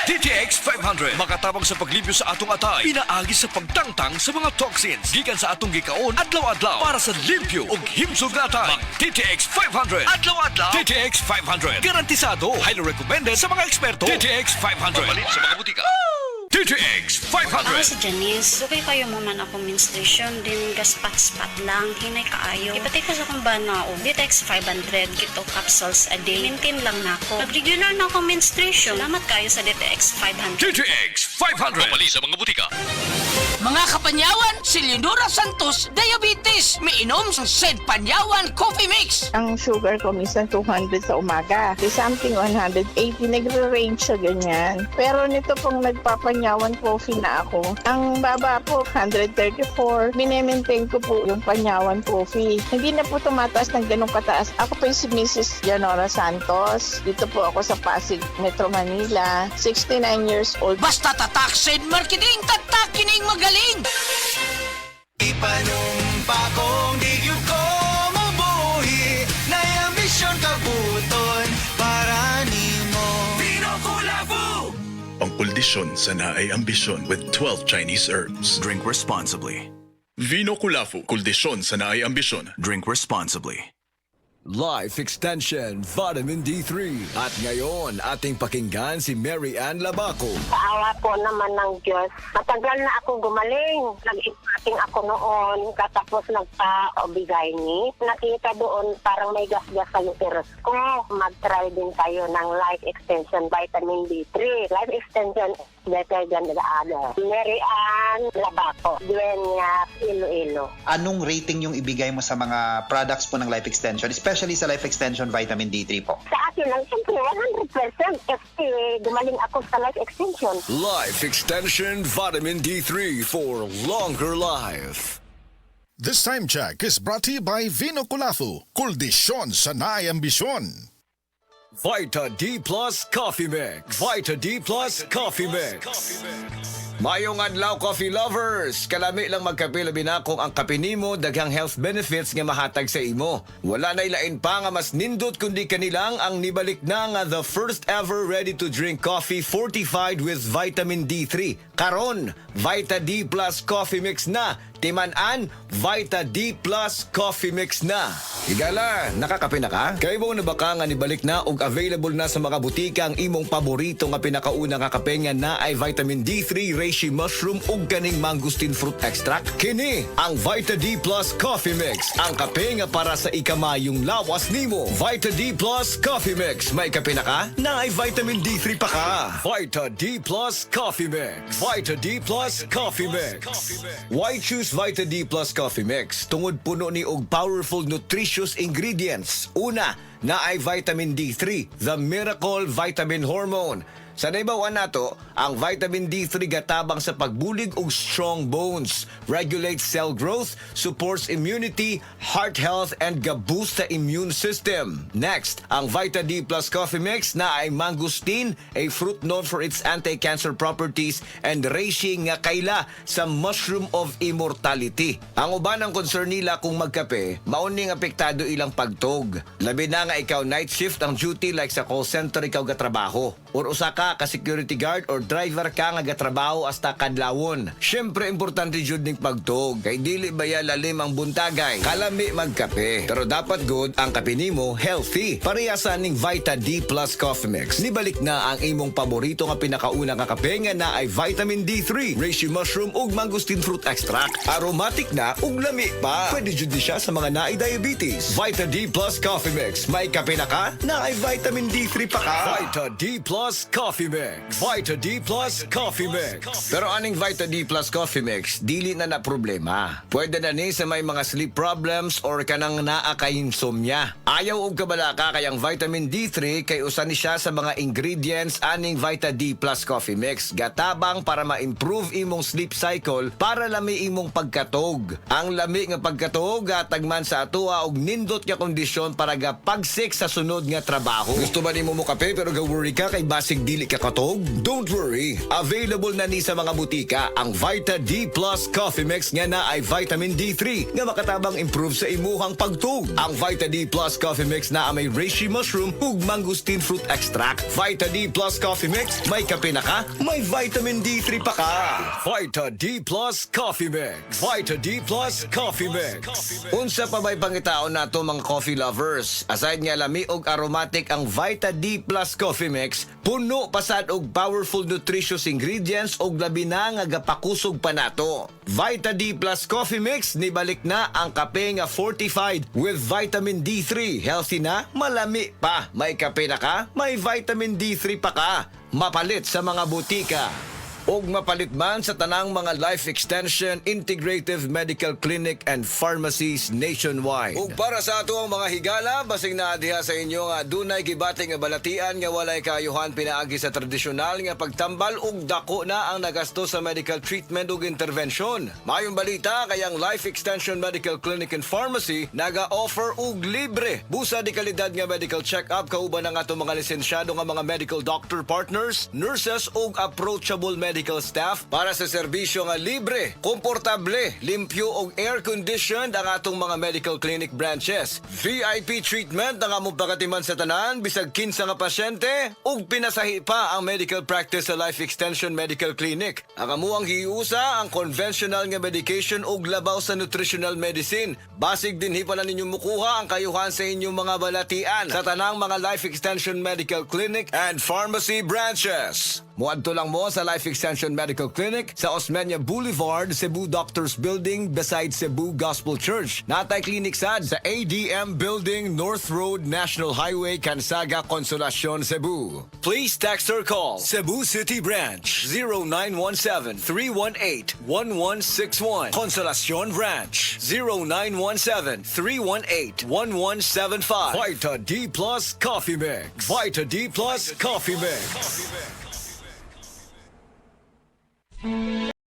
DTX 500 makatabang sa paglibyo sa atong atay, pinaagi sa pagtangtang sa mga toxins gikan sa atong gikaon adlaw-adlaw para sa limpyo ug himsog na atay. DTX 500 adlaw-adlaw. DTX 500 garantisado, highly recommended sa mga eksperto. DTX 500 mabalin sa mga butika. DTX Ako 500. si Janice. Okay kayo mo man ako menstruation, din gaspat-spat lang, hinay kaayo. Ipatay ko sa kong banao. DTX 500, kito capsules a day. Maintain lang na ako. Pag-regular na ako menstruation, salamat kayo sa DTX 500. DTX 500 mabalin sa mga butika. Mga kapanyawan, si Leonora Santos, diabetes. Miinom sa Sed Panyawan Coffee Mix. Ang sugar ko minsan 200 sa umaga. Di something 180, nagre-range sa ganyan. Pero nito pong nagpapanyawan coffee na ako. Ang baba po, 134. Minemaintain ko po yung panyawan coffee. Hindi na po tumataas ng ganong kataas. Ako po yung si Mrs. Leonora Santos. Dito po ako sa Pasig, Metro Manila. 69 years old. Basta tatak Sed Marketing, tatak kining magaling. Ipanumpa kong di yun ko mabuhi na ambisyon kabuton para nimo Vinokulavu. Ang kuldisyon sa naay ambisyon with 12 Chinese herbs. Drink responsibly. Vino Kulafu, kuldisyon sa naay ambisyon. Drink responsibly. Life Extension Vitamin D3. At ngayon, ating pakinggan si Mary Ann Labaco. Sa awa po naman ng Diyos, matagal na ako gumaling. Nag-ipating ako noon, katapos nagpa-obigay ni. Nakita doon parang may gas-gas sa uterus ko. Mag-try din tayo ng Life Extension Vitamin D3. Life Extension is better than the other. Mary Ann Labaco, Dueñas, Iloilo. Anong rating yung ibigay mo sa mga products po ng Life Extension, especially sa Life Extension Vitamin D3 po? Sa akin lang, siyempre 100% kasi gumaling ako sa Life Extension. Life Extension Vitamin D3 for longer life. This time check is brought to you by Vino Kulafu, kuldisyon sa naay ambisyon. Vita D Plus Coffee Mix. Vita D Plus Coffee Mix. Mayong adlaw coffee lovers, kalami lang magkape labi na kung ang kape nimo daghang health benefits nga mahatag sa imo. Wala na ilain pa nga mas nindot kundi kanilang ang nibalik na nga the first ever ready to drink coffee fortified with vitamin D3. Karon, Vita D Plus Coffee Mix na. Timan-an, Vita D Plus Coffee Mix na. Higala, nakakape na ka? Kaya mo na baka nga nibalik na ug available na sa mga butika ang imong paborito nga pinakauna nga kape nga na ay vitamin D3, reishi mushroom ug ganing mangosteen fruit extract? Kini ang Vita D Plus Coffee Mix. Ang kape nga para sa ikamayong lawas nimo. Vita D Plus Coffee Mix. May kape na ka? Na ay vitamin D3 pa ka. Vita D Plus Coffee Mix. Vita D Plus Coffee Mix. Why choose Vita D Plus Coffee Mix? Tungod puno ni og powerful nutritious ingredients. Una, na ay vitamin D3, the miracle vitamin hormone. Sa naibawan nato, ang vitamin D3 gatabang sa pagbulig og strong bones, regulates cell growth, supports immunity, heart health, and ga-boost sa immune system. Next, ang Vita D Plus Coffee Mix na ay mangosteen, a fruit known for its anti-cancer properties, and reishi nga kaila sa mushroom of immortality. Ang uban ang concern nila kung magkape, mauning apektado ilang pagtog. Labi na nga ikaw night shift ang duty like sa call center ikaw gatrabaho. Or usa ka security guard or driver ka nga gatrabaho hasta kadlawon. Syempre importante jud ning pagtog kay dili baya lalim ang buntagay. Kalami magkape. Pero dapat good ang kape nimo healthy. Parehasa ning Vita D Plus Coffee Mix. Nibalik na ang imong paborito nga pinakauna nga kape nga na ay vitamin D3, reishi mushroom ug mangosteen fruit extract. Aromatic na ug lami pa. Pwede jud ni siya sa mga naay diabetes. Vita D Plus Coffee Mix. May kape na ka? Na ay vitamin D3 pa ka. Vita D Plus Coffee Mix. Vita D Plus Coffee Mix. Pero aning Vita D Plus Coffee Mix, dili na na problema. Pwede na ni sa may mga sleep problems or kanang naa kay insomnia. Ayaw og kabalaka kay ang vitamin D3 kay usa ni siya sa mga ingredients aning Vita D Plus Coffee Mix. Gatabang para ma-improve imong sleep cycle para lami imong pagkatog. Ang lami nga pagkatog gatagman sa atoa og nindot nga kondisyon para gapagsik sa sunod nga trabaho. Gusto ba nimo mo kape pero ga-worry ka kay basig dili dili ka katog? Don't worry, available na ni sa mga butika ang Vita D Plus Coffee Mix nga na ay vitamin D3 nga makatabang improve sa imuhang pagtug. Ang Vita D Plus Coffee Mix na may reishi mushroom ug mangosteen fruit extract. Vita D Plus Coffee Mix, may kape na ka, may vitamin D3 pa ka. Vita D Plus Coffee Mix. Vita D Plus Coffee Mix. Unsa pa may pangitaon nato mga coffee lovers? Aside nga lami og aromatic ang Vita D Plus Coffee Mix, puno pasad og powerful nutritious ingredients og labi na nga gapakusog pa nato. Vita D Plus Coffee Mix, nibalik na ang kape nga fortified with vitamin D3. Healthy na, malami pa. May kape na ka, may vitamin D3 pa ka. Mapalit sa mga butika. Og mapalit man sa tanang mga life extension, integrative medical clinic and pharmacies nationwide. Ug para sa ato ang mga higala, basig na diha sa inyo nga dunay gibating nga balatian nga walay kayuhan pinaagi sa tradisyonal nga pagtambal ug dako na ang nagasto sa medical treatment ug intervention. Mayong balita kayang Life Extension Medical Clinic and Pharmacy naga-offer og libre busa di kalidad nga medical check-up kauban ang ato mga lisensyado nga mga medical doctor partners, nurses ug approachable medical staff para sa serbisyo nga libre, komportable, limpyo ug air-conditioned ang atong mga medical clinic branches. VIP treatment ang among pagatiman sa tanan bisag kinsa nga pasyente ug pinasahi pa ang medical practice sa Life Extension Medical Clinic. Ang amuang hiusa ang conventional nga medication ug labaw sa nutritional medicine. Basig dinhi pala ninyo mukuha ang kayuhan sa inyong mga balatian sa tanang mga Life Extension Medical Clinic and Pharmacy branches. Muadto lang mo sa Life Extension Medical Clinic sa Osmeña Boulevard, Cebu Doctors Building beside Cebu Gospel Church. Natay clinic sad sa ADM Building, North Road, National Highway, Cansaga, Consolacion, Cebu. Please text or call Cebu City Branch 0917-318-1161. Consolacion Branch 0917-318-1175. Vita D Plus Coffee Mix. Vita D Plus Coffee Mix.